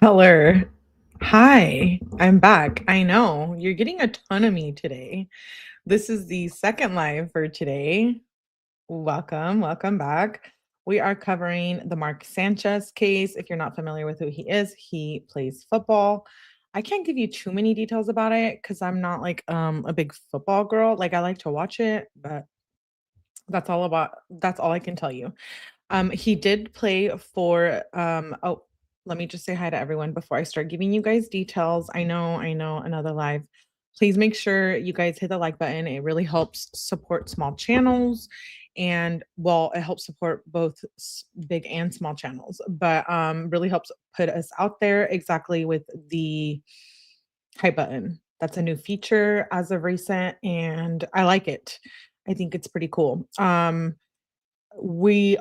Heller. Hi, I'm back. I know you're getting a ton of me today. This is the second live for today. Welcome back. We are covering the Mark Sanchez case. If you're not familiar with who he is, he plays football. I can't give you too many details about it because I'm not like a big football girl. Like I like to watch it, but that's all I can tell you. He did play for let me just say hi to everyone before I start giving you guys details. I know, another live. Please make sure you guys hit the like button. It really helps support small channels and well, it helps support both big and small channels, but really helps put us out there exactly with the hype button. That's a new feature as of recent and I like it. I think it's pretty cool. We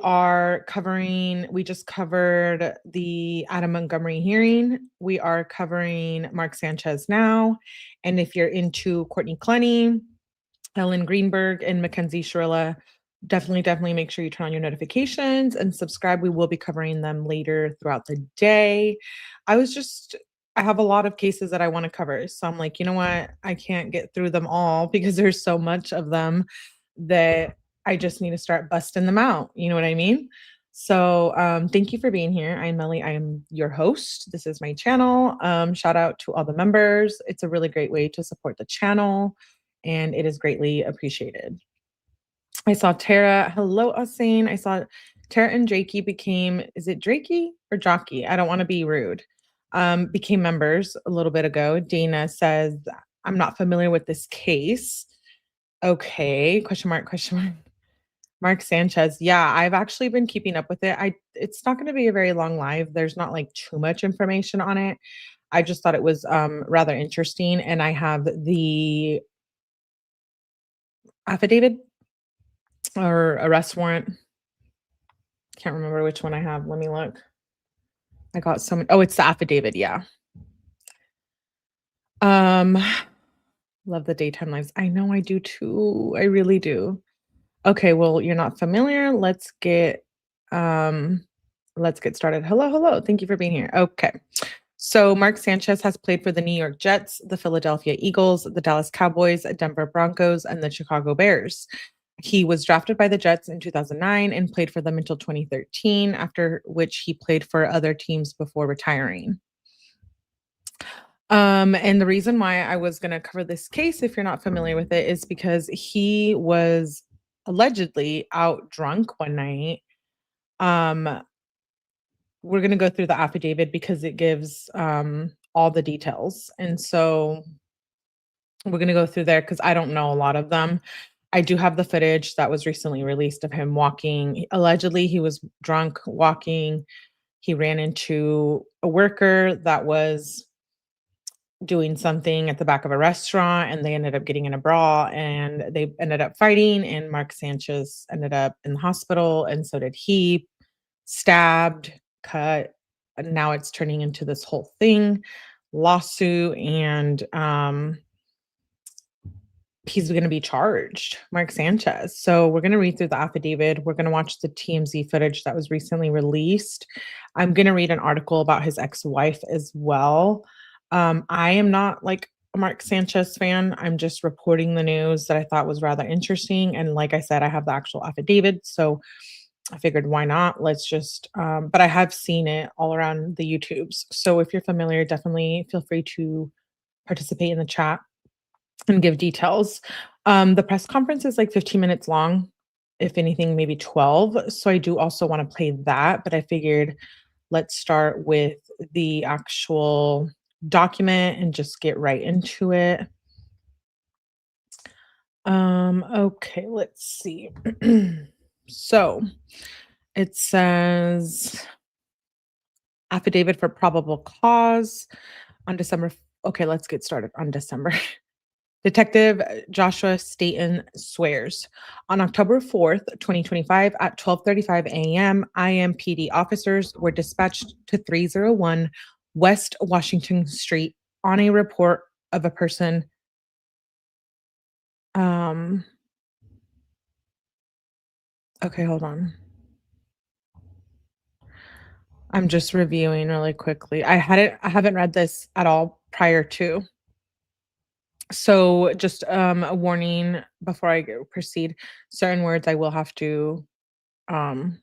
just covered the Adam Montgomery hearing. We are covering Mark Sanchez now. And if you're into Courtney Clenny, Ellen Greenberg, and Mackenzie Shirilla, definitely make sure you turn on your notifications and subscribe. We will be covering them later throughout the day. I have a lot of cases that I want to cover. So I'm like, you know what? I can't get through them all because there's so much of them that I just need to start busting them out. You know what I mean? So thank you for being here. I'm Melly. I am your host. This is my channel. Shout out to all the members. It's a really great way to support the channel, and it is greatly appreciated. I saw Tara. Hello, Asin. I saw Tara and Drakey became, is it Drakey or Jockey? I don't want to be rude. Became members a little bit ago. Dana says, I'm not familiar with this case. Okay, question mark, question mark. Mark Sanchez. Yeah, I've actually been keeping up with it. It's not going to be a very long live. There's not like too much information on it. I just thought it was rather interesting and I have the affidavit or arrest warrant. Can't remember which one I have. Let me look. I got so many. Oh, it's the affidavit. Yeah. Um, love the daytime lives. I know I do too. I really do. Okay, well, you're not familiar. Let's get started. Hello. Thank you for being here. Okay. So Mark Sanchez has played for the New York Jets, the Philadelphia Eagles, the Dallas Cowboys, Denver Broncos, and the Chicago Bears. He was drafted by the Jets in 2009 and played for them until 2013, after which he played for other teams before retiring. And the reason why I was going to cover this case, if you're not familiar with it, is because he was allegedly out drunk one night. Um, we're going to go through the affidavit because it gives all the details. And so we're going to go through there because I don't know a lot of them. I do have the footage that was recently released of him walking. Allegedly, he was drunk walking. He ran into a worker that was doing something at the back of a restaurant and they ended up getting in a brawl and they ended up fighting and Mark Sanchez ended up in the hospital and so did he, stabbed, cut, and now it's turning into this whole thing, lawsuit, and he's going to be charged, Mark Sanchez. So we're going to read through the affidavit. We're going to watch the TMZ footage that was recently released. I'm going to read an article about his ex-wife as well. I am not like a Mark Sanchez fan. I'm just reporting the news that I thought was rather interesting. And like I said, I have the actual affidavit. So I figured why not? Let's just, but I have seen it all around the YouTubes. So if you're familiar, definitely feel free to participate in the chat and give details. The press conference is like 15 minutes long, if anything, maybe 12. So I do also want to play that, but I figured let's start with the actual document and just get right into it. Okay, let's see. So it says affidavit for probable cause on December. Okay, let's get started on December. Detective Joshua Staten swears. On October 4th, 2025 at 12:35 a.m., IMPD officers were dispatched to 301 West Washington Street on a report of a person um okay, hold on. I'm just reviewing really quickly. I haven't read this at all prior to. So just a warning before I proceed. Certain words I will have to um,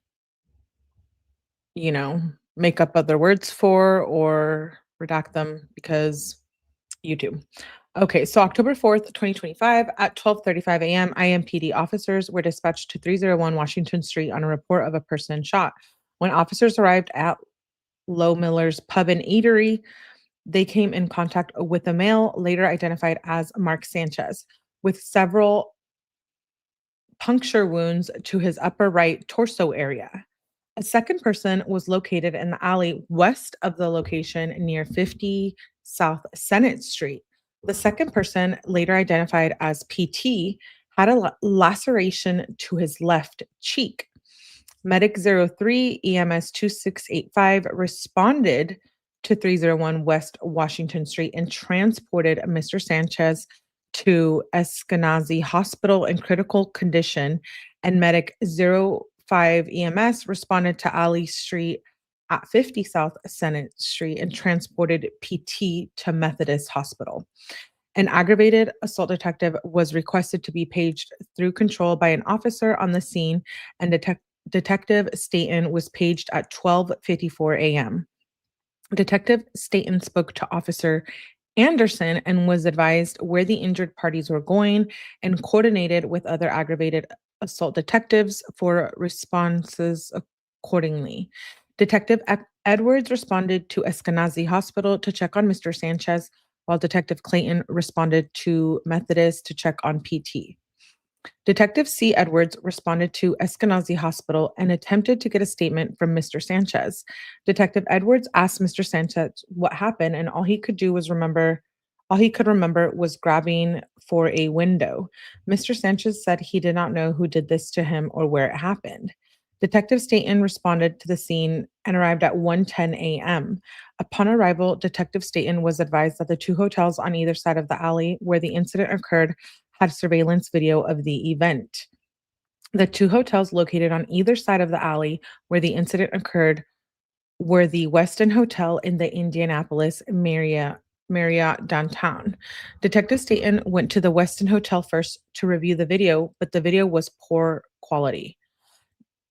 you know, make up other words for or redact them because YouTube. Okay, so October 4th, 2025 at 12:35 a.m., IMPD officers were dispatched to 301 Washington Street on a report of a person shot. When officers arrived at Low Miller's Pub and Eatery, they came in contact with a male later identified as Mark Sanchez with several puncture wounds to his upper right torso area. A second person was located in the alley west of the location near 50 South Senate Street. The second person, later identified as PT, had a laceration to his left cheek. Medic 03 EMS 2685 responded to 301 West Washington Street and transported Mr. Sanchez to Eskenazi Hospital in critical condition, and Medic 05 EMS responded to Ali Street at 50 South Senate Street and transported PT to Methodist Hospital. An aggravated assault detective was requested to be paged through control by an officer on the scene, and Detective Staten was paged at 12:54 a.m. Detective Staten spoke to Officer Anderson and was advised where the injured parties were going and coordinated with other aggravated assault detectives for responses accordingly. Detective Edwards responded to Eskenazi Hospital to check on Mr. Sanchez, while Detective Clayton responded to Methodist to check on PT. Detective C. Edwards responded to Eskenazi Hospital and attempted to get a statement from Mr. Sanchez. Detective Edwards asked Mr. Sanchez what happened, and all he could remember was grabbing for a window. Mr. Sanchez said he did not know who did this to him or where it happened. Detective Staten responded to the scene and arrived at 1:10 a.m. Upon arrival, Detective Staten was advised that the two hotels on either side of the alley where the incident occurred had surveillance video of the event. The two hotels located on either side of the alley where the incident occurred were the Westin Hotel in the Indianapolis Marriott downtown. Detective Staten went to the Westin Hotel first to review the video, but the video was poor quality.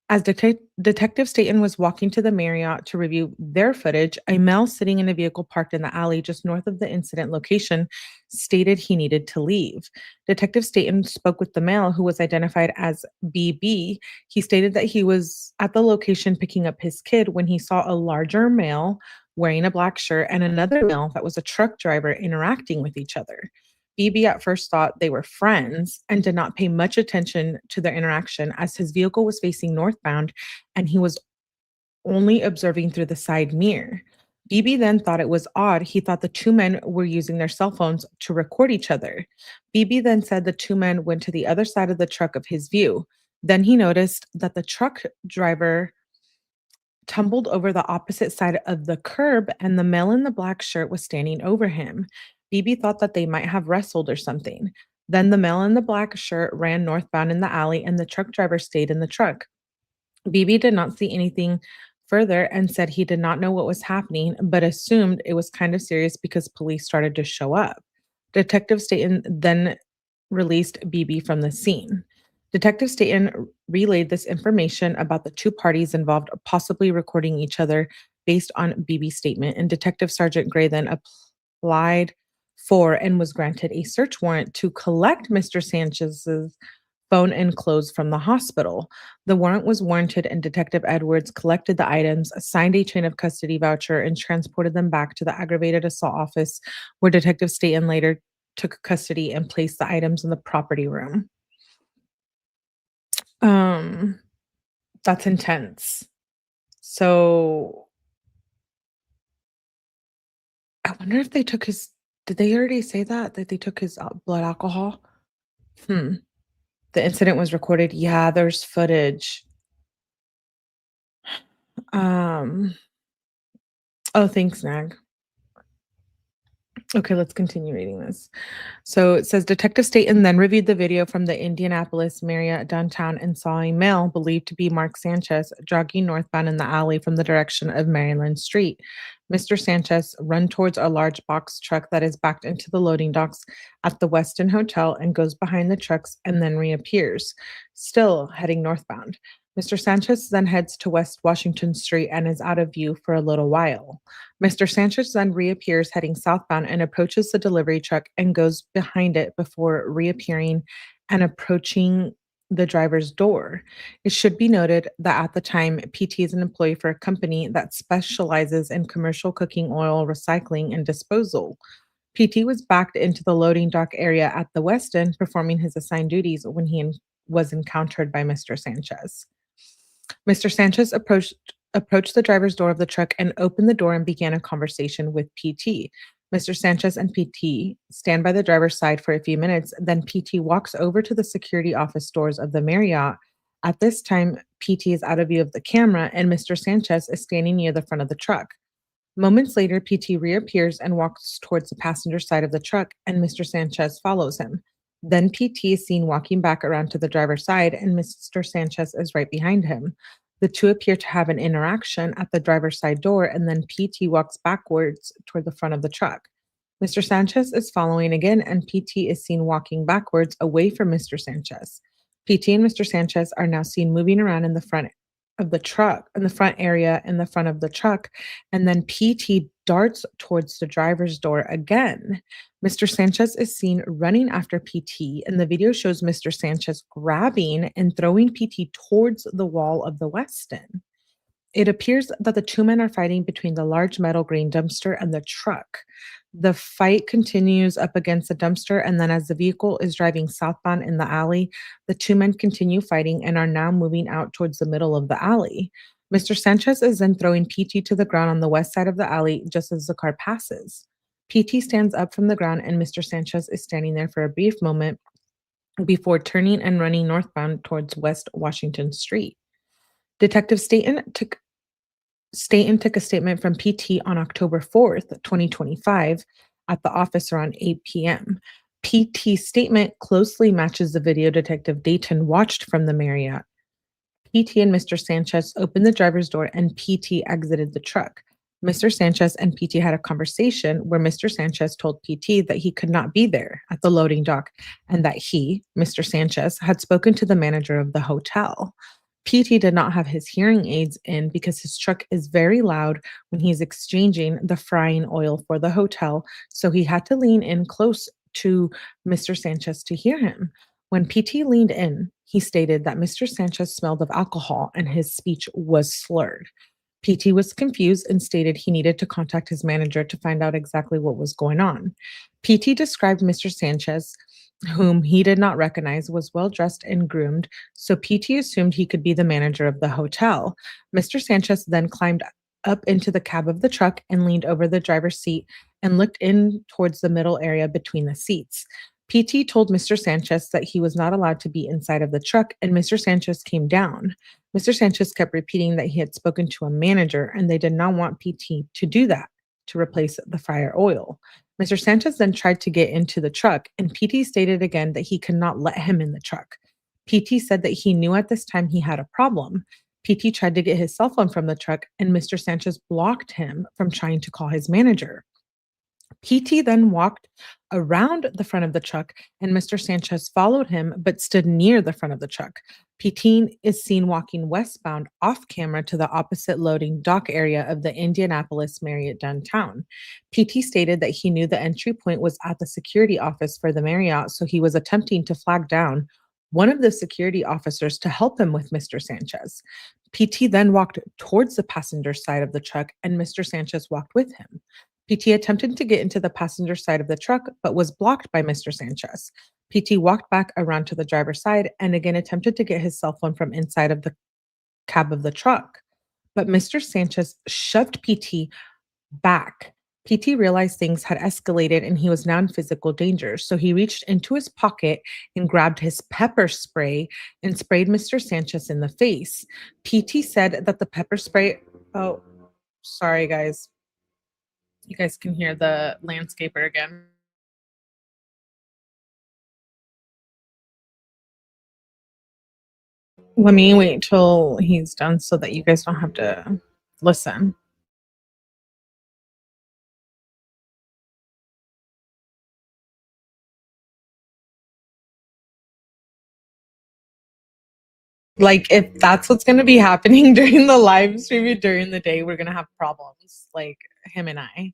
As Detective Staten was walking to the Marriott to review their footage, a male sitting in a vehicle parked in the alley just north of the incident location stated he needed to leave. Detective Staten spoke with the male, who was identified as BB. He stated that he was at the location picking up his kid when he saw a larger male wearing a black shirt and another male that was a truck driver interacting with each other. BB at first thought they were friends and did not pay much attention to their interaction as his vehicle was facing northbound and he was only observing through the side mirror. BB then thought it was odd. He thought the two men were using their cell phones to record each other. BB then said the two men went to the other side of the truck of his view. Then he noticed that the truck driver tumbled over the opposite side of the curb and the male in the black shirt was standing over him. BB thought that they might have wrestled or something. Then the male in the black shirt ran northbound in the alley and the truck driver stayed in the truck. BB did not see anything further and said he did not know what was happening, but assumed it was kind of serious because police started to show up. Detective Staten then released BB from the scene. Detective Staten relayed this information about the two parties involved possibly recording each other based on BB's statement, and Detective Sergeant Gray then applied for and was granted a search warrant to collect Mr. Sanchez's phone and clothes from the hospital. The warrant was warranted, and Detective Edwards collected the items, signed a chain of custody voucher, and transported them back to the aggravated assault office, where Detective Staten later took custody and placed the items in the property room. Um, that's intense. So I wonder if they took his. Did they already say that they took his blood alcohol? Hmm. The incident was recorded. Yeah, there's footage. Um. Oh, thanks, Nag. Okay, let's continue reading this. So it says Detective Staten then reviewed the video from the Indianapolis Marriott downtown and saw a male believed to be Mark Sanchez jogging northbound in the alley from the direction of Maryland Street. Mr. Sanchez run towards a large box truck that is backed into the loading docks at the Westin Hotel and goes behind the trucks and then reappears, still heading northbound. Mr. Sanchez then heads to West Washington Street and is out of view for a little while. Mr. Sanchez then reappears heading southbound and approaches the delivery truck and goes behind it before reappearing and approaching the driver's door. It should be noted that at the time, PT is an employee for a company that specializes in commercial cooking oil recycling and disposal. PT was backed into the loading dock area at the Westin, performing his assigned duties when he was encountered by Mr. Sanchez. Mr. Sanchez approached the driver's door of the truck and opened the door and began a conversation with PT. Mr. Sanchez and PT stand by the driver's side for a few minutes. Then PT walks over to the security office doors of the Marriott. At this time, PT is out of view of the camera, and Mr. Sanchez is standing near the front of the truck. Moments later, PT reappears and walks towards the passenger side of the truck, and Mr. Sanchez follows him. Then PT is seen walking back around to the driver's side, and Mr. Sanchez is right behind him. The two appear to have an interaction at the driver's side door, and then PT walks backwards toward the front of the truck. Mr. Sanchez is following again, and PT is seen walking backwards away from Mr. Sanchez. PT and Mr. Sanchez are now seen moving around in the front of the truck, in the front area in the front of the truck, and then PT darts towards the driver's door again. Mr. Sanchez is seen running after PT, and the video shows Mr. Sanchez grabbing and throwing PT towards the wall of the Westin. It appears that the two men are fighting between the large metal green dumpster and the truck. The fight continues up against the dumpster, and then as the vehicle is driving southbound in the alley, the two men continue fighting and are now moving out towards the middle of the alley. Mr. Sanchez is then throwing PT to the ground on the west side of the alley just as the car passes. PT stands up from the ground, and Mr. Sanchez is standing there for a brief moment before turning and running northbound towards West Washington Street. Detective Staten took a statement from PT on October 4th, 2025, at the office around 8 p.m. PT's statement closely matches the video Detective Dayton watched from the Marriott. PT and Mr. Sanchez opened the driver's door and PT exited the truck. Mr. Sanchez and PT had a conversation where Mr. Sanchez told PT that he could not be there at the loading dock and that he, Mr. Sanchez, had spoken to the manager of the hotel. PT did not have his hearing aids in because his truck is very loud when he's exchanging the frying oil for the hotel, so he had to lean in close to Mr. Sanchez to hear him. When PT leaned in, he stated that Mr. Sanchez smelled of alcohol and his speech was slurred. PT was confused and stated he needed to contact his manager to find out exactly what was going on. PT described Mr. Sanchez, whom he did not recognize, was well dressed and groomed, so PT assumed he could be the manager of the hotel. Mr. Sanchez then climbed up into the cab of the truck and leaned over the driver's seat and looked in towards the middle area between the seats. PT told Mr. Sanchez that he was not allowed to be inside of the truck, and Mr. Sanchez came down. Mr. Sanchez kept repeating that he had spoken to a manager and they did not want PT to do that, to replace the fryer oil. Mr. Sanchez then tried to get into the truck, and PT stated again that he could not let him in the truck. PT said that he knew at this time he had a problem. PT tried to get his cell phone from the truck, and Mr. Sanchez blocked him from trying to call his manager. PT then walked around the front of the truck, and Mr. Sanchez followed him but stood near the front of the truck. PT is seen walking westbound off camera to the opposite loading dock area of the Indianapolis Marriott downtown. PT stated that he knew the entry point was at the security office for the Marriott, so he was attempting to flag down one of the security officers to help him with Mr. Sanchez. PT then walked towards the passenger side of the truck, and Mr. Sanchez walked with him. PT attempted to get into the passenger side of the truck, but was blocked by Mr. Sanchez. PT walked back around to the driver's side and again attempted to get his cell phone from inside of the cab of the truck. But Mr. Sanchez shoved PT back. PT realized things had escalated and he was now in physical danger. So he reached into his pocket and grabbed his pepper spray and sprayed Mr. Sanchez in the face. PT said that the pepper spray, oh, sorry guys. You guys can hear the landscaper again. Let me wait till he's done so that you guys don't have to listen. Like, if that's what's gonna be happening during the live stream and during the day, we're gonna have problems. Like him and I,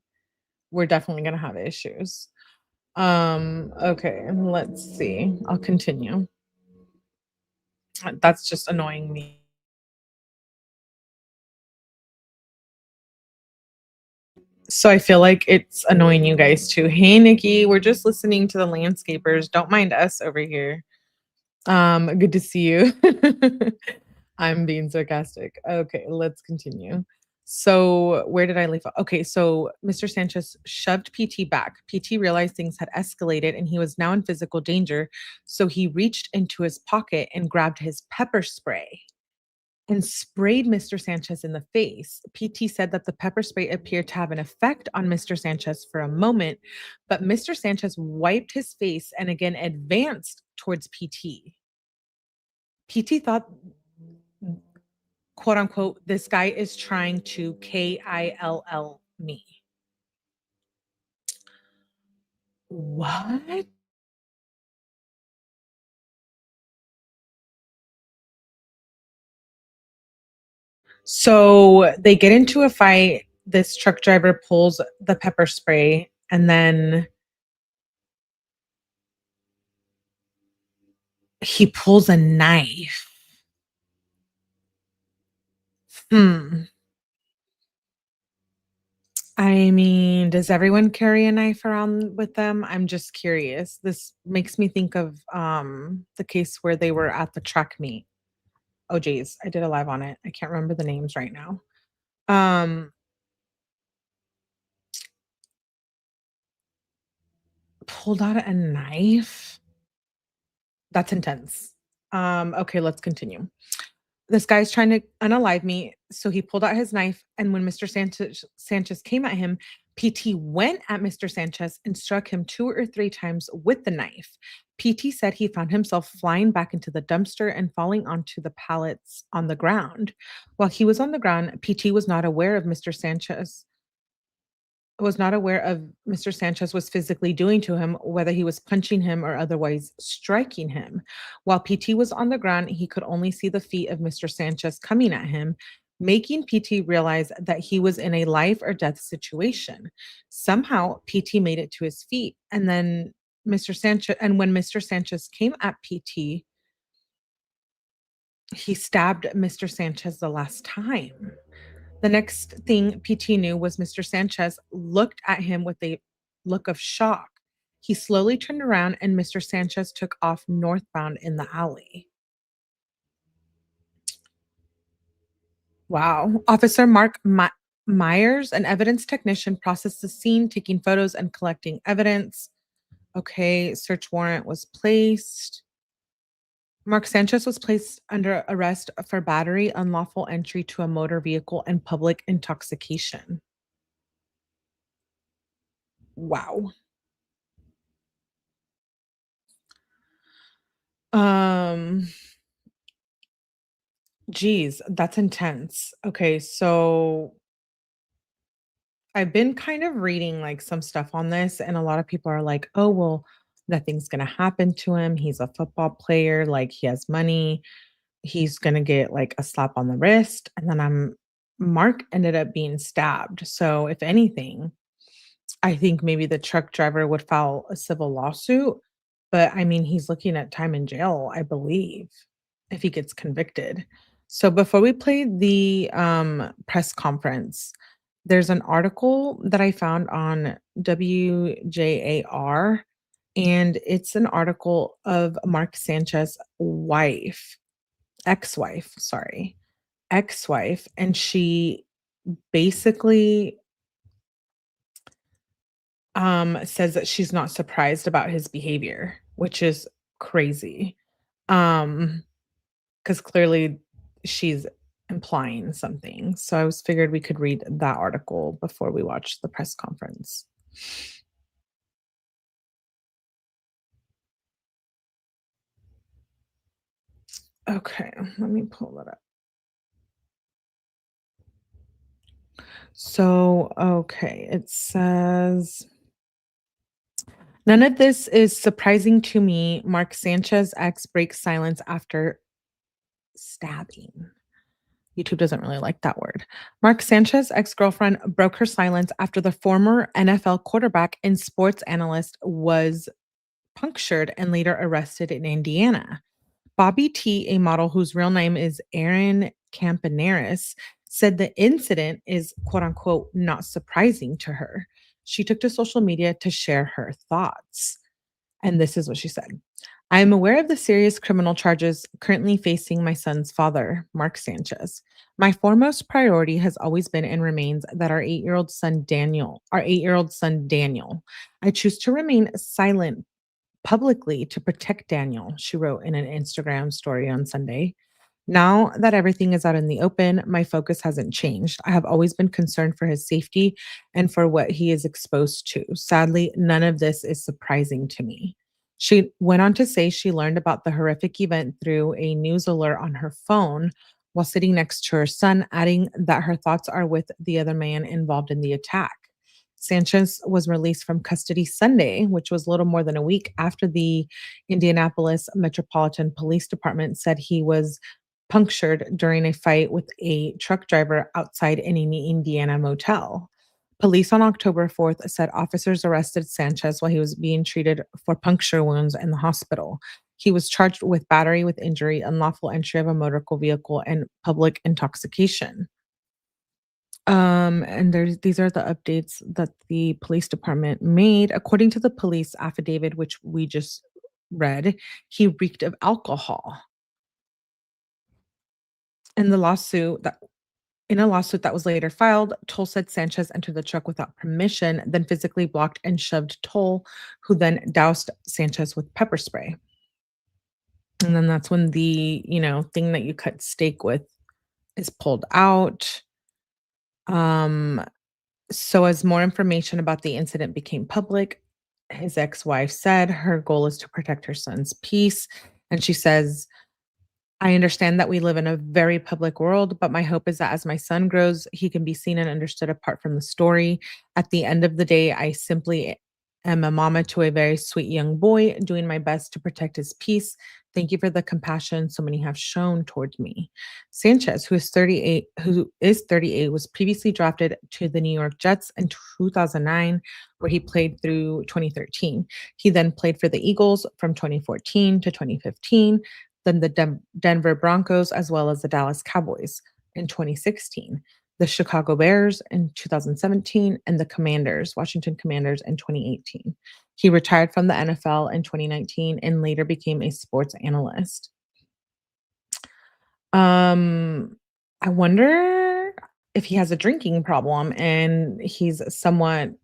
we're definitely gonna have issues. Okay, let's see. I'll continue. That's just annoying me. So I feel like it's annoying you guys too. Hey Nikki, we're just listening to the landscapers. Don't mind us over here. Good to see you. I'm being sarcastic. Okay, let's continue. So, where did I leave off? Okay, so Mr. Sanchez shoved PT back. PT realized things had escalated and he was now in physical danger. So, he reached into his pocket and grabbed his pepper spray and sprayed Mr. Sanchez in the face. PT said that the pepper spray appeared to have an effect on Mr. Sanchez for a moment, but Mr. Sanchez wiped his face and again advanced towards PT. PT thought, quote unquote, this guy is trying to KILL me. What? So they get into a fight. This truck driver pulls the pepper spray and then he pulls a knife. Hmm. I mean, does everyone carry a knife around with them? I'm just curious. This makes me think of the case where they were at the track meet. Oh geez, I did a live on it. I can't remember the names right now. Um Pulled out a knife? That's intense. Okay, let's continue. This guy's trying to unalive me, so he pulled out his knife, and when Mr. Sanchez came at him, PT went at Mr. Sanchez and struck him 2 or 3 times with the knife. PT said he found himself flying back into the dumpster and falling onto the pallets on the ground. While he was on the ground, PT was not aware of Mr. Sanchez was physically doing to him, whether he was punching him or otherwise striking him. While PT was on the ground, he could only see the feet of Mr. Sanchez coming at him, making PT realize that he was in a life or death situation. Somehow, PT made it to his feet, and then when Mr. Sanchez came at PT, he stabbed Mr. Sanchez the last time. The next thing PT knew was Mr. Sanchez looked at him with a look of shock. He slowly turned around and Mr. Sanchez took off northbound in the alley. Wow. Officer Myers, an evidence technician, processed the scene, taking photos and collecting evidence. Okay, search warrant was placed. Mark Sanchez was placed under arrest for battery, unlawful entry to a motor vehicle, and public intoxication. Wow. Um, Geez, that's intense. Okay, so I've been kind of reading like some stuff on this, and a lot of people are like, oh, well, nothing's going to happen to him. He's a football player, like he has money. He's going to get like a slap on the wrist. And then Mark ended up being stabbed. So, if anything, I think maybe the truck driver would file a civil lawsuit. But I mean, he's looking at time in jail, I believe, if he gets convicted. So before we play the press conference, there's an article that I found on WJAR, and it's an article of Mark Sanchez's ex-wife, and she basically says that she's not surprised about his behavior, which is crazy. Um, because clearly she's implying something. So I was figured we could read that article before we watch the press conference. Okay, let me pull it up. So, okay, it says none of this is surprising to me. Mark Sanchez ex breaks silence after stabbing. YouTube doesn't really like that word. Mark Sanchez ex girlfriend broke her silence after the former NFL quarterback and sports analyst was punctured and later arrested in Indiana. Bobby T, a model whose real name is Erin Campaneris, said the incident is quote unquote not surprising to her. She took to social media to share her thoughts. And this is what she said. I am aware of the serious criminal charges currently facing my son's father, Mark Sanchez. My foremost priority has always been and remains that our 8-year-old son Daniel. I choose to remain silent publicly to protect Daniel, she wrote in an Instagram story on Sunday. Now that everything is out in the open, my focus hasn't changed. I have always been concerned for his safety and for what he is exposed to. Sadly, none of this is surprising to me. She went on to say she learned about the horrific event through a news alert on her phone while sitting next to her son, adding that her thoughts are with the other man involved in the attack. Sanchez was released from custody Sunday, which was little more than a week after the Indianapolis Metropolitan Police Department said he was punctured during a fight with a truck driver outside an Indiana motel. Police on October 4th said officers arrested Sanchez while he was being treated for puncture wounds in the hospital. He was charged with battery with injury, unlawful entry of a motor vehicle, and public intoxication. And these are the updates that the police department made. According to the police affidavit, which we just read, he reeked of alcohol. In the lawsuit that In a lawsuit that was later filed, Toll said Sanchez entered the truck without permission, then physically blocked and shoved Toll, who then doused Sanchez with pepper spray. And then that's when the thing that you cut steak with is pulled out. Um, so as more information about the incident became public, his ex-wife said her goal is to protect her son's peace. And she says, I understand that we live in a very public world, but my hope is that as my son grows, he can be seen and understood apart from the story. At the end of the day, I simply am a mama to a very sweet young boy, doing my best to protect his peace. Thank you for the compassion so many have shown towards me. Sanchez, who is 38, was previously drafted to the New York Jets in 2009, where he played through 2013. He then played for the Eagles from 2014 to 2015, then the Denver Broncos, as well as the Dallas Cowboys in 2016, the Chicago Bears in 2017, and the Washington Commanders in 2018. He retired from the NFL in 2019 and later became a sports analyst. I wonder if he has a drinking problem and he's somewhat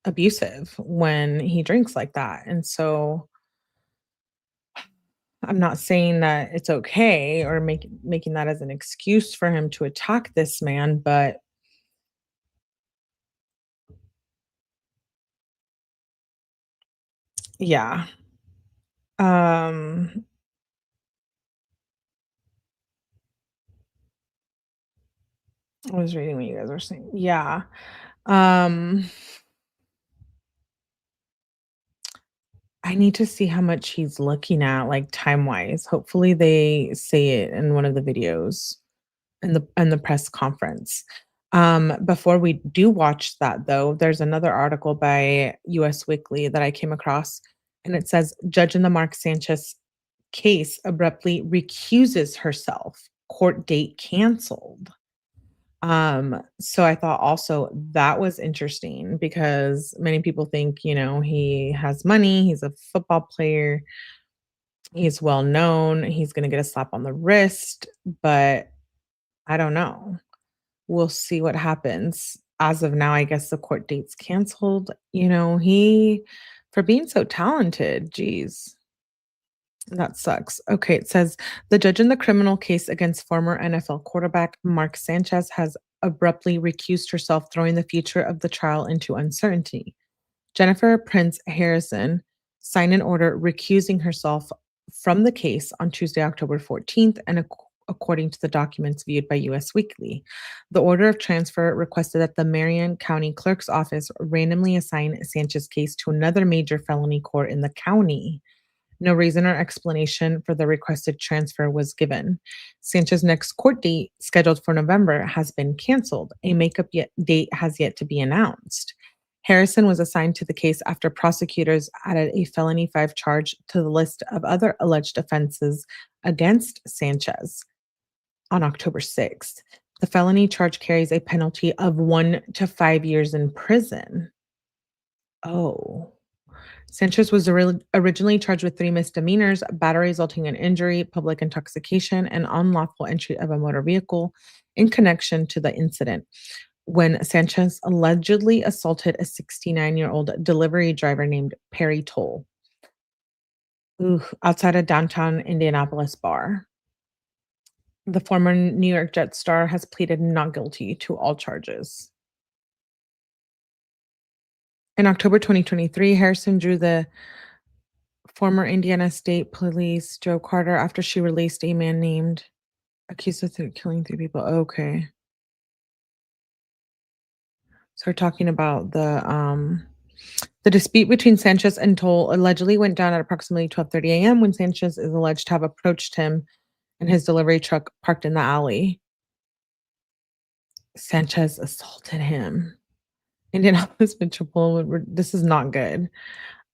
abusive when he drinks like that. And so I'm not saying that it's okay or making that as an excuse for him to attack this man, but yeah. Um, I was reading what you guys were saying. Yeah. Um, I need to see how much he's looking at, like time-wise. Hopefully they say it in one of the videos in the press conference. Before we do watch that though, there's another article by US Weekly that I came across, and it says judge in the Mark Sanchez case abruptly recuses herself. Court date canceled. So I thought also that was interesting because many people think he has money, he's a football player, he's well known, he's gonna get a slap on the wrist, but I don't know. We'll see what happens. As of now, I guess the court date's canceled. He for being so talented, geez. That sucks. Okay, it says the judge in the criminal case against former NFL quarterback Mark Sanchez has abruptly recused herself, throwing the future of the trial into uncertainty. Jennifer Prince Harrison signed an order recusing herself from the case on Tuesday, October 14th, and according to the documents viewed by US Weekly. The order of transfer requested that the Marion County Clerk's Office randomly assign Sanchez's case to another major felony court in the county. No reason or explanation for the requested transfer was given. Sanchez's next court date, scheduled for November, has been canceled. A date has yet to be announced. Harrison was assigned to the case after prosecutors added a felony 5 charge to the list of other alleged offenses against Sanchez on October 6th. The felony charge carries a penalty of 1 to 5 years in prison. Oh. Sanchez was originally charged with 3 misdemeanors: battery resulting in injury, public intoxication, and unlawful entry of a motor vehicle in connection to the incident when Sanchez allegedly assaulted a 69-year-old delivery driver named Perry Tole outside a downtown Indianapolis bar. The former New York Jets star has pleaded not guilty to all charges. In October 2023, Harrison drew the former Indiana State Police Joe Carter after she released a man named accused of killing 3 people. Okay. So we're talking about the dispute between Sanchez and Toll allegedly went down at approximately 12:30 a.m. when Sanchez is alleged to have approached him in his delivery truck parked in the alley. Sanchez assaulted him. Indianapolis Metropolitan. This is not good.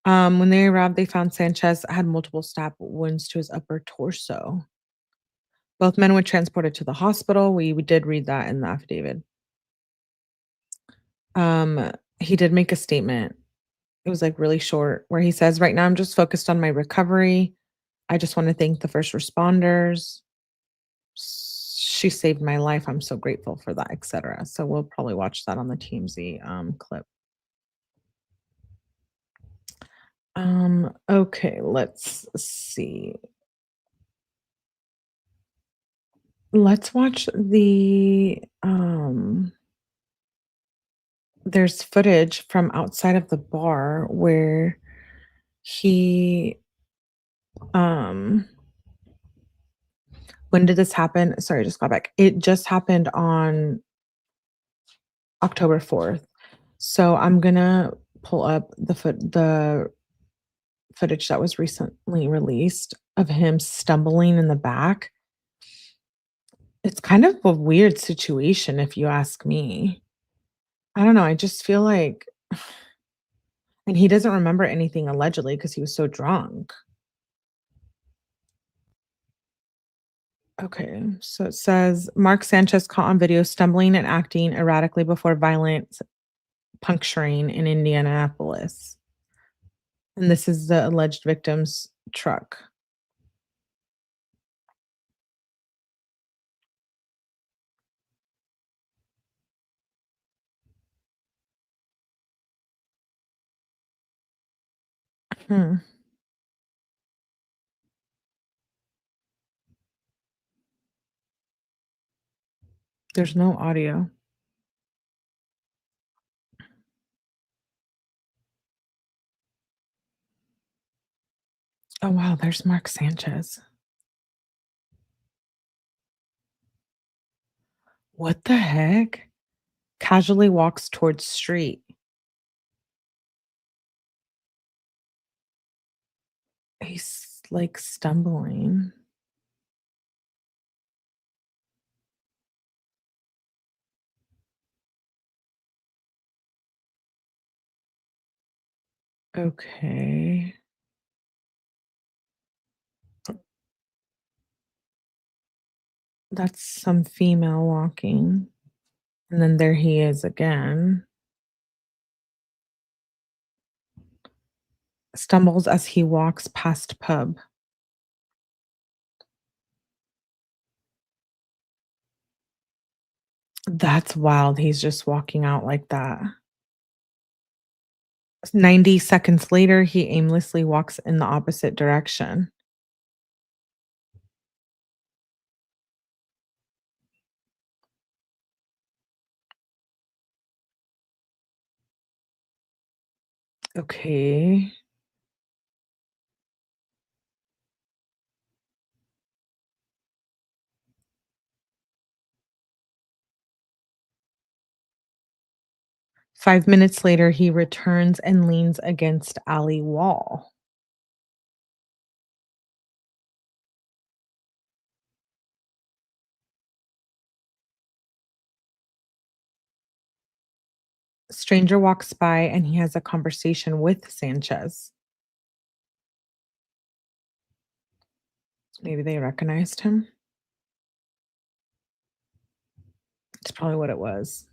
When they arrived, they found Sanchez had multiple stab wounds to his upper torso. Both men were transported to the hospital. We did read that in the affidavit. He did make a statement. It was like really short where he says, "Right now I'm just focused on my recovery. I just want to thank the first responders. She saved my life. I'm so grateful for that," etc. So we'll probably watch that on the TMZ clip. Okay, let's see. Let's watch the there's footage from outside of the bar where he when did this happen? Sorry, I just got back. It just happened on October 4th. So I'm gonna pull up the footage that was recently released of him stumbling in the back. It's kind of a weird situation if you ask me. I don't know, I just feel like and he doesn't remember anything allegedly because he was so drunk. Okay, so it says Mark Sanchez caught on video stumbling and acting erratically before violent puncturing in Indianapolis. And this is the alleged victim's truck. Hmm. There's no audio. Oh, wow, there's Mark Sanchez. What the heck? Casually walks towards street. He's, like, stumbling. Okay. That's some female walking, and then there he is again. Stumbles as he walks past pub. That's wild, he's just walking out like that. 90 seconds later, he aimlessly walks in the opposite direction. Okay. 5 minutes later, he returns and leans against alley wall. Stranger walks by and he has a conversation with Sanchez. Maybe they recognized him. It's probably what it was.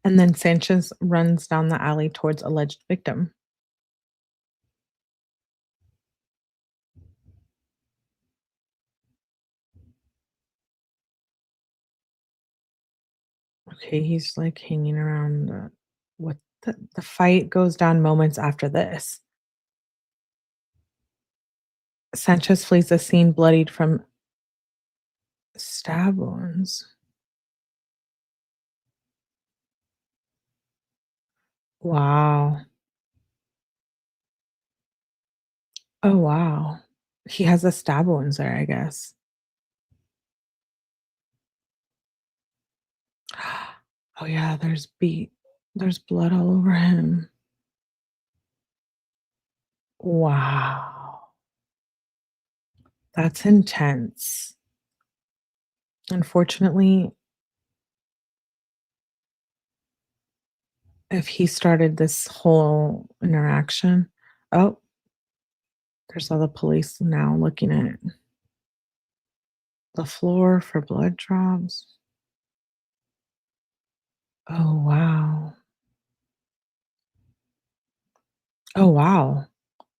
And then Sanchez runs down the alley towards alleged victim. Okay, he's like hanging around. What the fight goes down moments after this. Sanchez flees the scene bloodied from stab wounds. Wow. Oh, wow. He has a stab wounds there, I guess. Oh, yeah, there's blood all over him. Wow. That's intense. Unfortunately, if he started this whole interaction. Oh, there's all the police now looking at the floor for blood drops. Oh, wow. Oh, wow.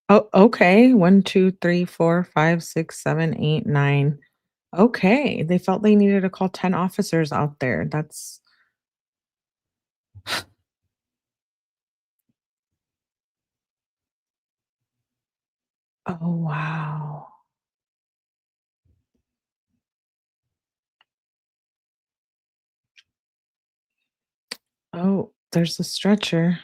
Oh, okay. 1, 2, 3, 4, 5, 6, 7, 8, 9. Okay. They felt they needed to call 10 officers out there. That's oh, wow. Oh, there's a stretcher.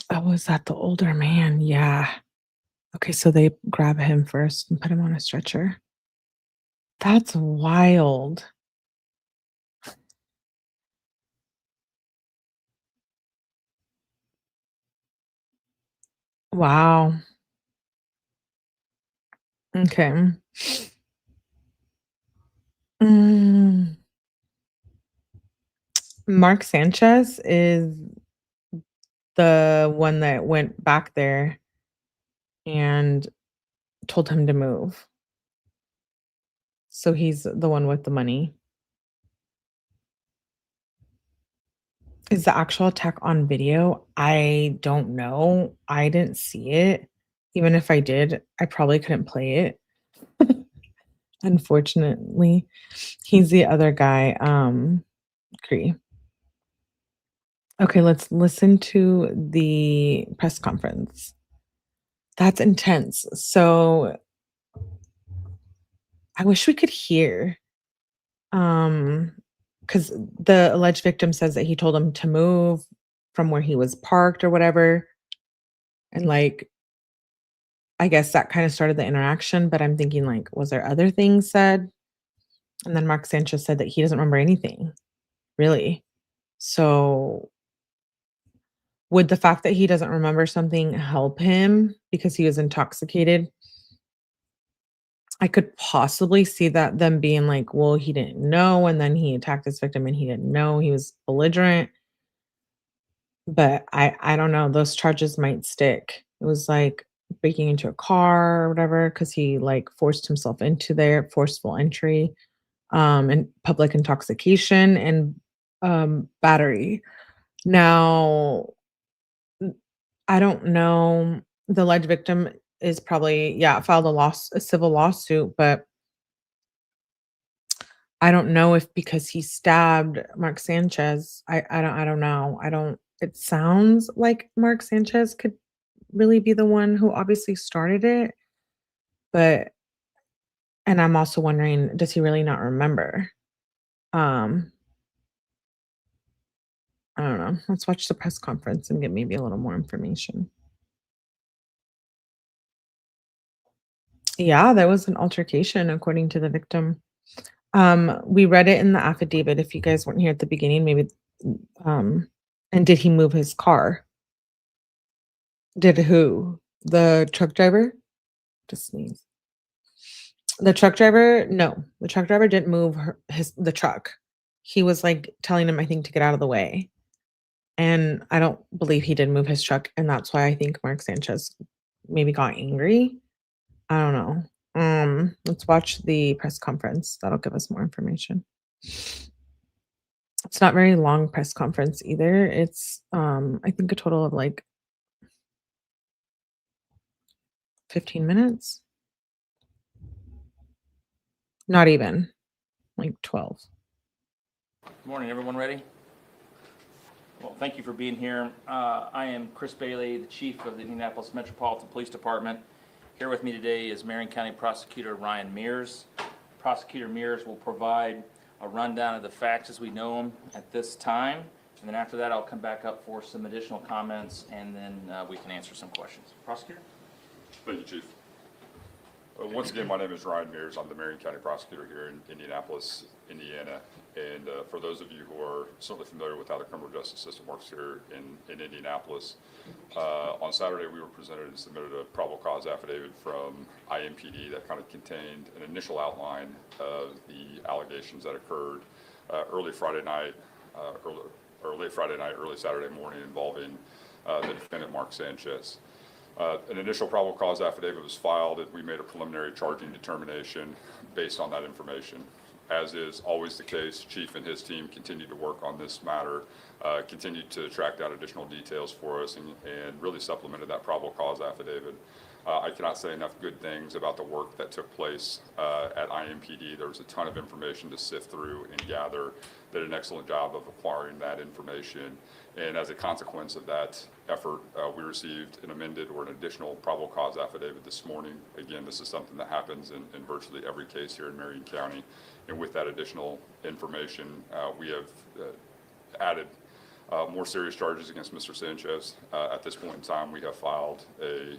Oh, is that the older man? Yeah. Okay, so they grab him first and put him on a stretcher. That's wild. Wow. Okay. Mm. Mark Sanchez is the one that went back there and told him to move. So he's the one with the money. Is the actual attack on video? I don't know. I didn't see it. Even if I did, I probably couldn't play it. Unfortunately, he's the other guy, Cree. Okay, let's listen to the press conference. That's intense. So I wish we could hear, um, because the alleged victim says that he told him to move from where he was parked or whatever. And like, I guess that kind of started the interaction, but I'm thinking like, was there other things said? And then Mark Sanchez said that he doesn't remember anything, really. So would the fact that he doesn't remember something help him because he was intoxicated? I could possibly see that them being like, well, he didn't know, and then he attacked his victim and he didn't know he was belligerent. But I don't know. Those charges might stick. It was like breaking into a car or whatever, because he like forced himself into there, forceful entry, and public intoxication and battery. Now I don't know. The alleged victim is probably, yeah, filed a civil lawsuit, but I don't know if because he stabbed Mark Sanchez, I don't know. I don't it sounds like Mark Sanchez could really be the one who obviously started it, but and I'm also wondering, does he really not remember? Um, I don't know. Let's watch the press conference and get maybe a little more information. Yeah, there was an altercation according to the victim. We read it in the affidavit. If you guys weren't here at the beginning, maybe um and did he move his car? Did who? The truck driver? Just sneeze. The truck driver? No. The truck driver didn't move the truck. He was like telling him, I think, to get out of the way. And I don't believe he did move his truck, and that's why I think Mark Sanchez maybe got angry. I don't know. Let's watch the press conference. That'll give us more information. It's not very long press conference either. It's I think a total of like 15 minutes. Not even. Like 12. Good morning, everyone ready? Well, thank you for being here. I am Chris Bailey, the Chief of the Indianapolis Metropolitan Police Department. Here with me today is Marion County Prosecutor Ryan Mears. Prosecutor Mears will provide a rundown of the facts as we know them at this time. And then after that, I'll come back up for some additional comments, and then we can answer some questions. Prosecutor? Thank you, Chief. Once again, my name is Ryan Mears. I'm the Marion County Prosecutor here in Indianapolis, Indiana. And for those of you who are certainly familiar with how the criminal justice system works here in Indianapolis, on Saturday we were presented and submitted a probable cause affidavit from IMPD that kind of contained an initial outline of the allegations that occurred early Friday night, late Friday night, early Saturday morning involving the defendant, Mark Sanchez. An initial probable cause affidavit was filed, and we made a preliminary charging determination based on that information. As is always the case, Chief and his team continued to work on this matter, continued to track down additional details for us, and really supplemented that probable cause affidavit. I cannot say enough good things about the work that took place at IMPD. There was a ton of information to sift through and gather. They did an excellent job of acquiring that information. And as a consequence of that effort, we received an amended or an additional probable cause affidavit this morning. Again, this is something that happens in virtually every case here in Marion County. And with that additional information, we have added more serious charges against Mr. Sanchez. At this point in time, we have filed a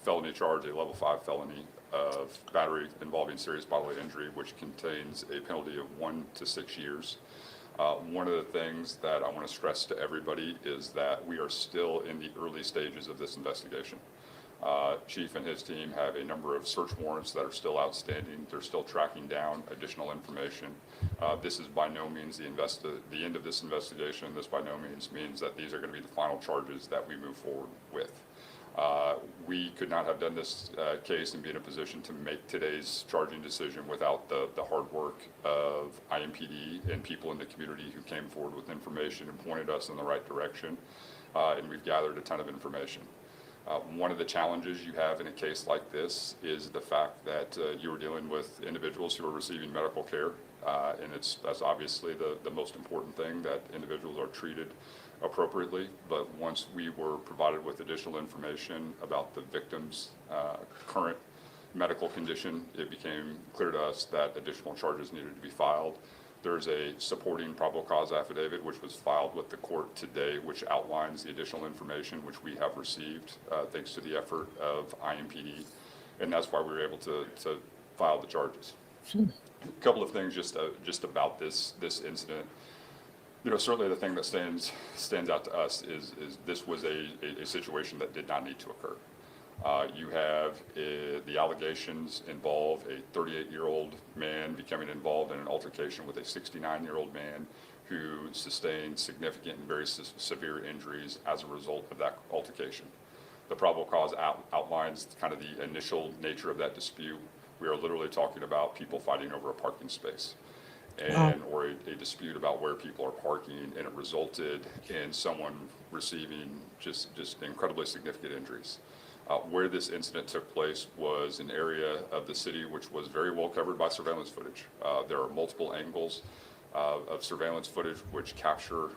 felony charge, a level 5 felony of battery involving serious bodily injury, which contains a penalty of 1 to 6 years. One of the things that I want to stress to everybody is that we are still in the early stages of this investigation. Chief and his team have a number of search warrants that are still outstanding. They're still tracking down additional information. This is by no means the end of this investigation. This by no means that these are going to be the final charges that we move forward with. We could not have done this case and be in a position to make today's charging decision without the hard work of IMPD and people in the community who came forward with information and pointed us in the right direction. And we've gathered a ton of information. One of the challenges you have in a case like this is the fact that you are dealing with individuals who are receiving medical care, and that's obviously the most important thing, that individuals are treated appropriately. But once we were provided with additional information about the victim's current medical condition, it became clear to us that additional charges needed to be filed. There's a supporting probable cause affidavit which was filed with the court today, which outlines the additional information which we have received thanks to the effort of IMPD, and that's why we were able to file the charges. A couple of things just about this incident. You know, certainly the thing that stands out to us is this was a situation that did not need to occur. You have the allegations involve a 38-year-old man becoming involved in an altercation with a 69-year-old man who sustained significant and very severe injuries as a result of that altercation. The probable cause outlines kind of the initial nature of that dispute. We are literally talking about people fighting over a parking space, or a dispute about where people are parking, and it resulted in someone receiving just incredibly significant injuries. Where this incident took place was an area of the city which was very well covered by surveillance footage. There are multiple angles of surveillance footage which capture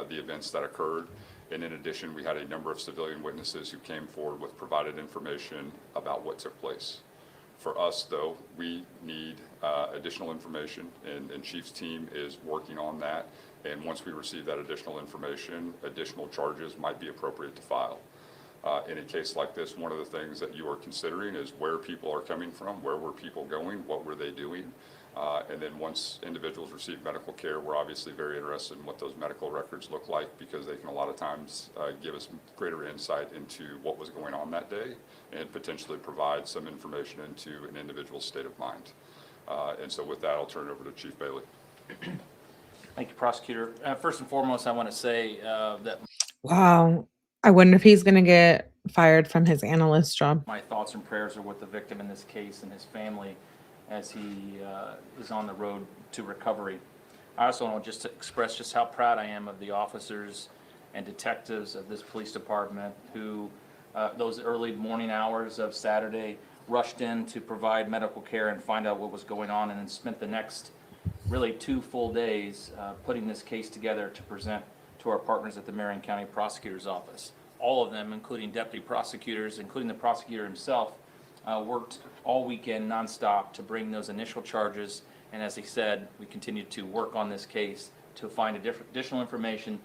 the events that occurred, And in addition, we had a number of civilian witnesses who came forward with provided information about what took place. For us, though, we need additional information, and Chief's team is working on that. And once we receive that additional information, additional charges might be appropriate to file. In a case like this, one of the things that you are considering is where people are coming from, where were people going, what were they doing? And then once individuals receive medical care, we're obviously very interested in what those medical records look like, because they can a lot of times give us greater insight into what was going on that day and potentially provide some information into an individual's state of mind. And so with that, I'll turn it over to Chief Bailey. Thank you, Prosecutor. First and foremost, I want to say that Wow. I wonder if he's going to get fired from his analyst job. my thoughts and prayers are with the victim in this case and his family as he is on the road to recovery. I also want to just express just how proud I am of the officers and detectives of this police department who, those early morning hours of Saturday, rushed in to provide medical care and find out what was going on, and then spent the next really 2 full days putting this case together to present to our partners at the Marion County Prosecutor's Office. All of them, including deputy prosecutors, including the prosecutor himself, worked all weekend nonstop to bring those initial charges. And as he said, we continue to work on this case to find additional information,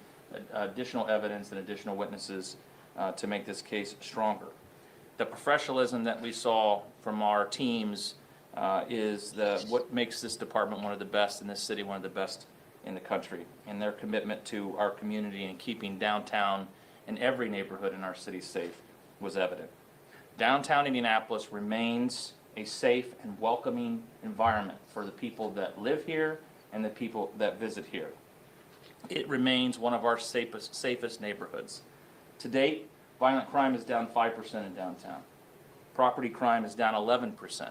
additional evidence, and additional witnesses to make this case stronger. The professionalism that we saw from our teams is what makes this department one of the best in this city, one of the best in the country, and their commitment to our community and keeping downtown and every neighborhood in our city safe was evident. Downtown Indianapolis remains a safe and welcoming environment for the people that live here and the people that visit here. It remains one of our safest neighborhoods. To date, violent crime is down 5% in downtown. Property crime is down 11%.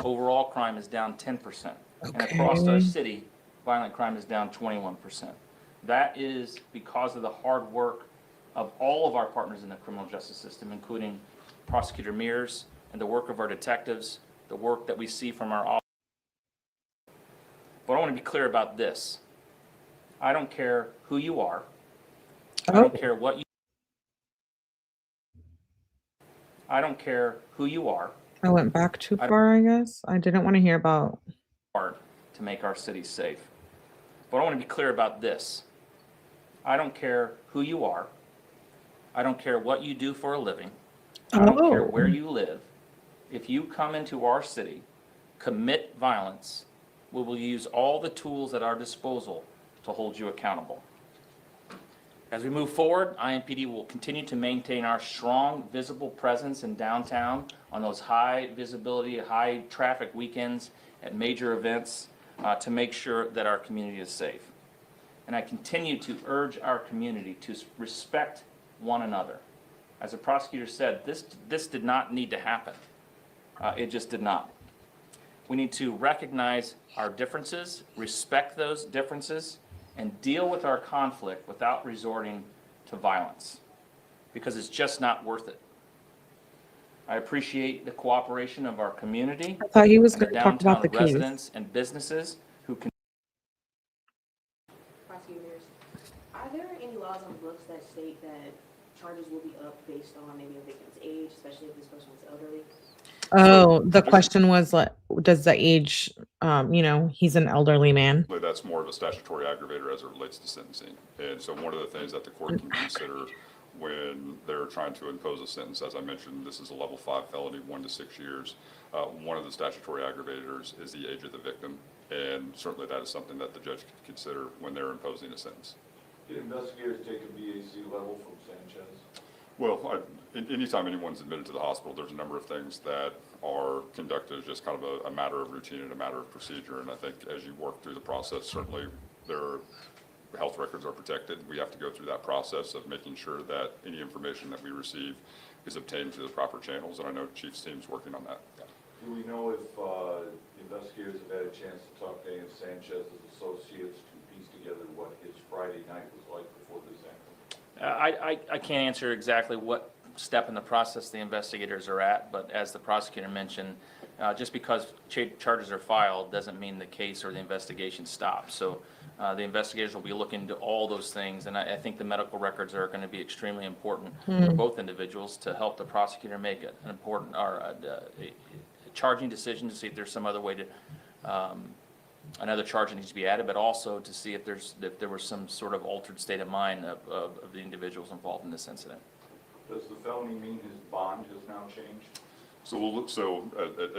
Overall crime is down 10%. And across our city, violent crime is down 21%. That is because of the hard work of all of our partners in the criminal justice system, including Prosecutor Mears and the work of our detectives, the work that we see from our office. But I want to be clear about this. I don't care who you are. I don't care what you I don't care who you are. I went back too far, I guess. I didn't want to hear about To make our city safe. But I want to be clear about this. I don't care who you are. I don't care what you do for a living. I don't care where you live. If you come into our city, commit violence, we will use all the tools at our disposal to hold you accountable. As we move forward, IMPD will continue to maintain our strong, visible presence in downtown on those high visibility, high traffic weekends at major events to make sure that our community is safe. And I continue to urge our community to respect one another. As the prosecutor said, this did not need to happen. It just did not. We need to recognize our differences, respect those differences, and deal with our conflict without resorting to violence, because it's just not worth it. I appreciate the cooperation of our community. I thought he was and the going to talk about the downtown case. residents and businesses who can. Prosecutors, are there any laws on the books that state that charges will be up based on maybe a victim's age, especially if this person was elderly? Oh, the question was, like, does the age, he's an elderly man. That's more of a statutory aggravator as it relates to sentencing. And so one of the things that the court can consider when they're trying to impose a sentence, as I mentioned, this is a level 5 felony, 1 to 6 years. One of the statutory aggravators is the age of the victim. And certainly that is something that the judge could consider when they're imposing a sentence. Did investigators take a BAC level from Sanchez? Well, anytime anyone's admitted to the hospital, there's a number of things that are conducted as just kind of a matter of routine and a matter of procedure. And I think as you work through the process, certainly their health records are protected. We have to go through that process of making sure that any information that we receive is obtained through the proper channels. And I know Chief's team's working on that. Do we know if investigators have had a chance to talk to any of Sanchez's associates to piece together what his Friday night was like before this happened? I can't answer exactly what step in the process the investigators are at, but as the prosecutor mentioned, just because charges are filed doesn't mean the case or the investigation stops. So the investigators will be looking into all those things, and I think the medical records are going to be extremely important for both individuals to help the prosecutor make an important or a charging decision to see if there's some other way to another charge that needs to be added, but also to see if there was some sort of altered state of mind of the individuals involved in this incident. Does the felony mean his bond has now changed? So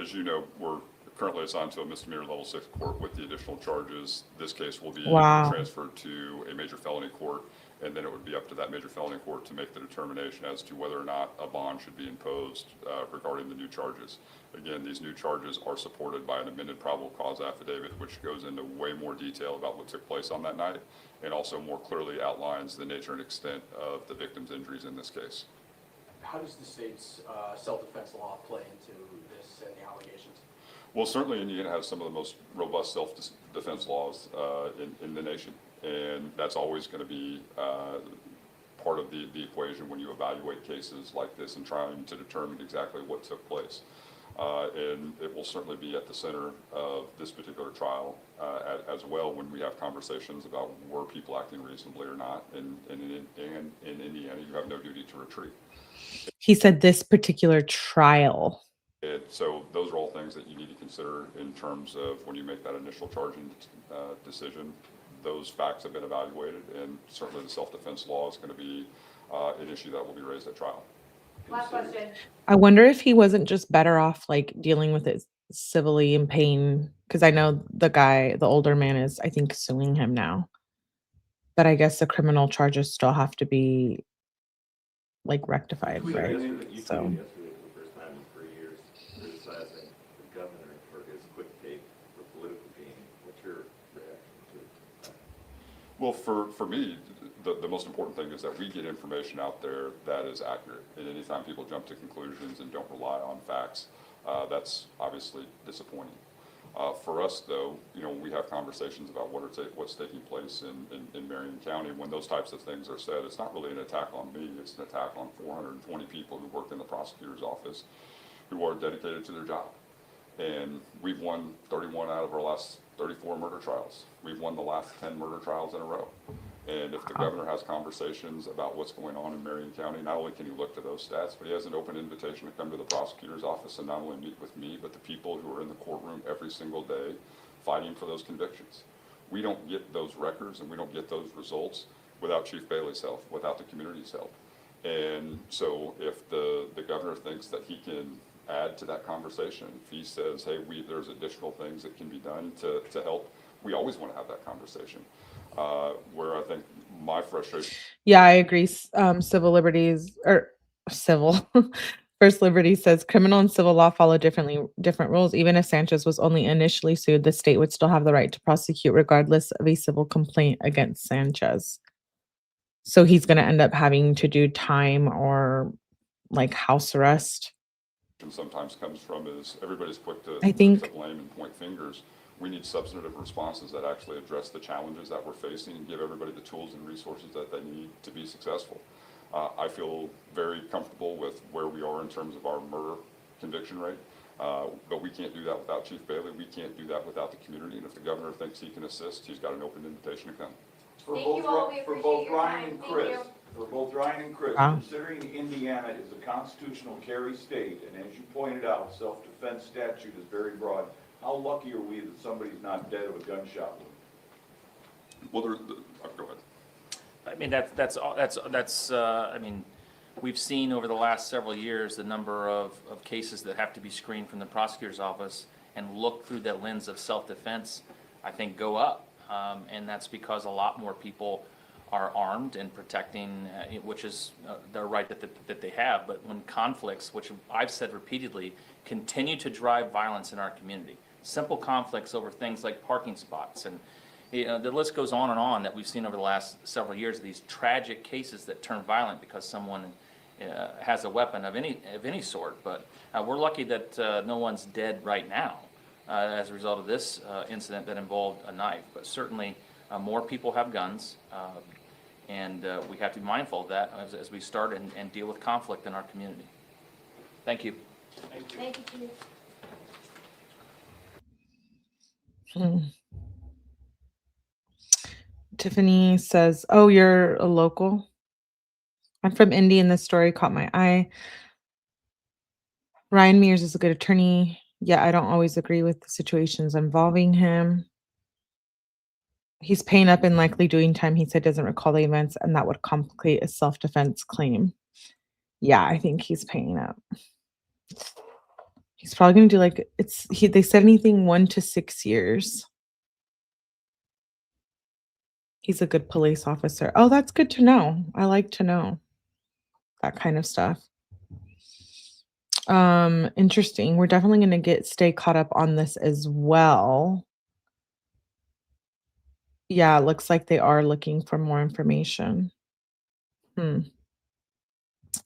as you know, we're currently assigned to a misdemeanor level 6 court with the additional charges. This case will be transferred to a major felony court, and then it would be up to that major felony court to make the determination as to whether or not a bond should be imposed regarding the new charges. Again, these new charges are supported by an amended probable cause affidavit, which goes into way more detail about what took place on that night, and also more clearly outlines the nature and extent of the victim's injuries in this case. How does the state's self-defense law play into this and the allegations? Well, certainly Indiana has some of the most robust self-defense laws in the nation, and that's always going to be part of the equation when you evaluate cases like this and trying to determine exactly what took place. And it will certainly be at the center of this particular trial as well when we have conversations about were people acting reasonably or not. And in Indiana, you have no duty to retreat. He said this particular trial. And so those are all things that you need to consider in terms of when you make that initial charging decision. Those facts have been evaluated, and certainly the self-defense law is going to be an issue that will be raised at trial. Last question. I wonder if he wasn't just better off like dealing with it civilly in pain, because I know the older man is, I think, suing him now. But I guess the criminal charges still have to be like rectified, right? You So tweeted yesterday for the first time in 3 years, criticizing the governor for his quick take for political gain. What's your reaction to that? Well, for me, the most important thing is that we get information out there that is accurate. And anytime people jump to conclusions and don't rely on facts, that's obviously disappointing. For us, though, we have conversations about what's taking place in Marion County. When those types of things are said, it's not really an attack on me. It's an attack on 420 people who work in the prosecutor's office who are dedicated to their job. And we've won 31 out of our last 34 murder trials. We've won the last 10 murder trials in a row. And if the governor has conversations about what's going on in Marion County, not only can he look to those stats, but he has an open invitation to come to the prosecutor's office and not only meet with me, but the people who are in the courtroom every single day fighting for those convictions. We don't get those records and we don't get those results without Chief Bailey's help, without the community's help. And so if the governor thinks that he can add to that conversation, if he says, hey, there's additional things that can be done to help, we always want to have that conversation. Where I think my frustration. yeah, I agree. Civil liberties or civil First Liberty says criminal and civil law follow different rules. Even if Sanchez was only initially sued, the state would still have the right to prosecute regardless of a civil complaint against Sanchez. So he's going to end up having to do time or like house arrest. Sometimes comes from is everybody's quick to blame and point fingers. We need substantive responses that actually address the challenges that we're facing and give everybody the tools and resources that they need to be successful. I feel very comfortable with where we are in terms of our murder conviction rate, but we can't do that without Chief Bailey. We can't do that without the community. And if the governor thinks he can assist, he's got an open invitation to come. Thank you all. We appreciate your time. Thank you. For both Ryan and Chris, Wow. considering Indiana is a constitutional carry state, and as you pointed out, self-defense statute is very broad, how lucky are we that somebody's not dead of a gunshot wound? Well, go ahead. I mean, I mean, we've seen over the last several years the number of cases that have to be screened from the prosecutor's office and look through the lens of self-defense, I think, go up. And that's because a lot more people are armed and protecting, which is their right that they have. But when conflicts, which I've said repeatedly, continue to drive violence in our community, simple conflicts over things like parking spots, and the list goes on that we've seen over the last several years, these tragic cases that turn violent because someone has a weapon of any sort. But we're lucky that no one's dead right now as a result of this incident that involved a knife. But certainly more people have guns, and we have to be mindful of that as we start and deal with conflict in our community. Thank you. Thank you, Chief. Hmm. Tiffany says, "Oh, you're a local? I'm from Indy and this story caught my eye. Ryan Mears is a good attorney. Yeah, I don't always agree with the situations involving him. He's paying up and likely doing time. He said doesn't recall the events, and that would complicate a self-defense claim. Yeah, I think he's paying up. He's probably gonna do like they said anything 1 to 6 years. He's a good police officer. Oh, that's good to know. I like to know that kind of stuff. Interesting. We're definitely gonna stay caught up on this as well. Yeah, it looks like they are looking for more information. Hmm.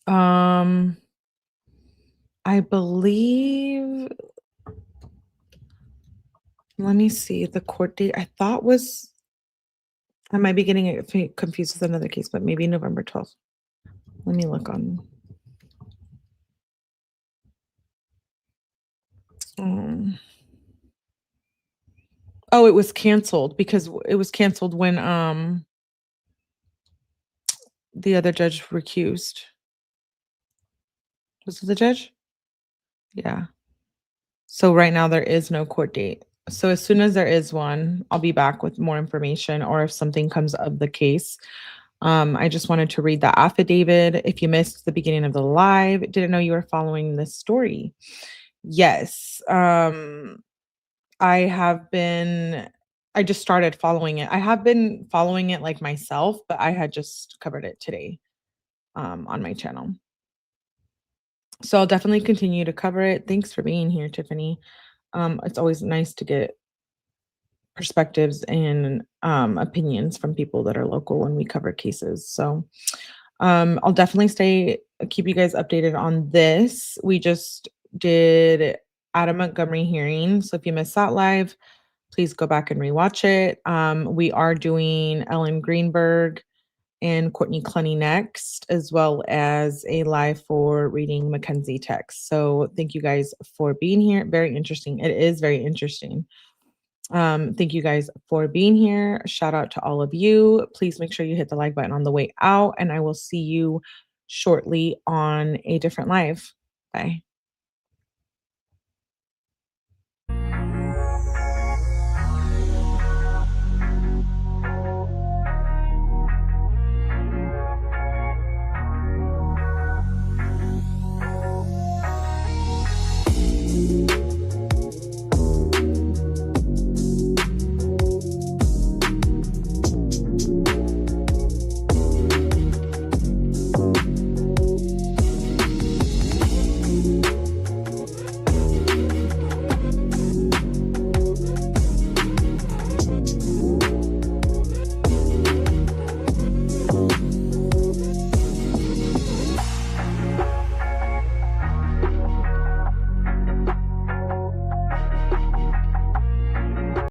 Um, I believe let me see, the court date I thought was I might be getting it confused with another case, but maybe November 12th. Let me look on. Oh, it was canceled because it was canceled when the other judge recused. Was it the judge? Yeah. So right now there is no court date. So as soon as there is one, I'll be back with more information or if something comes of the case. I just wanted to read the affidavit. If you missed the beginning of the live, didn't know you were following this story. Yes. I just started following it. I have been following it like myself, but I had just covered it today on my channel. So I'll definitely continue to cover it. Thanks for being here, Tiffany. It's always nice to get perspectives and opinions from people that are local when we cover cases. So I'll definitely keep you guys updated on this. We just did Adam Montgomery hearing. So if you missed that live, please go back and rewatch it. We are doing Ellen Greenberg and 𝐷𝐞𝐥𝐥𝐲 next, as well as a live for reading Mackenzie text. So thank you guys for being here. Very interesting. It is very interesting. Thank you guys for being here. Shout out to all of you. Please make sure you hit the like button on the way out, and I will see you shortly on a different live. Bye.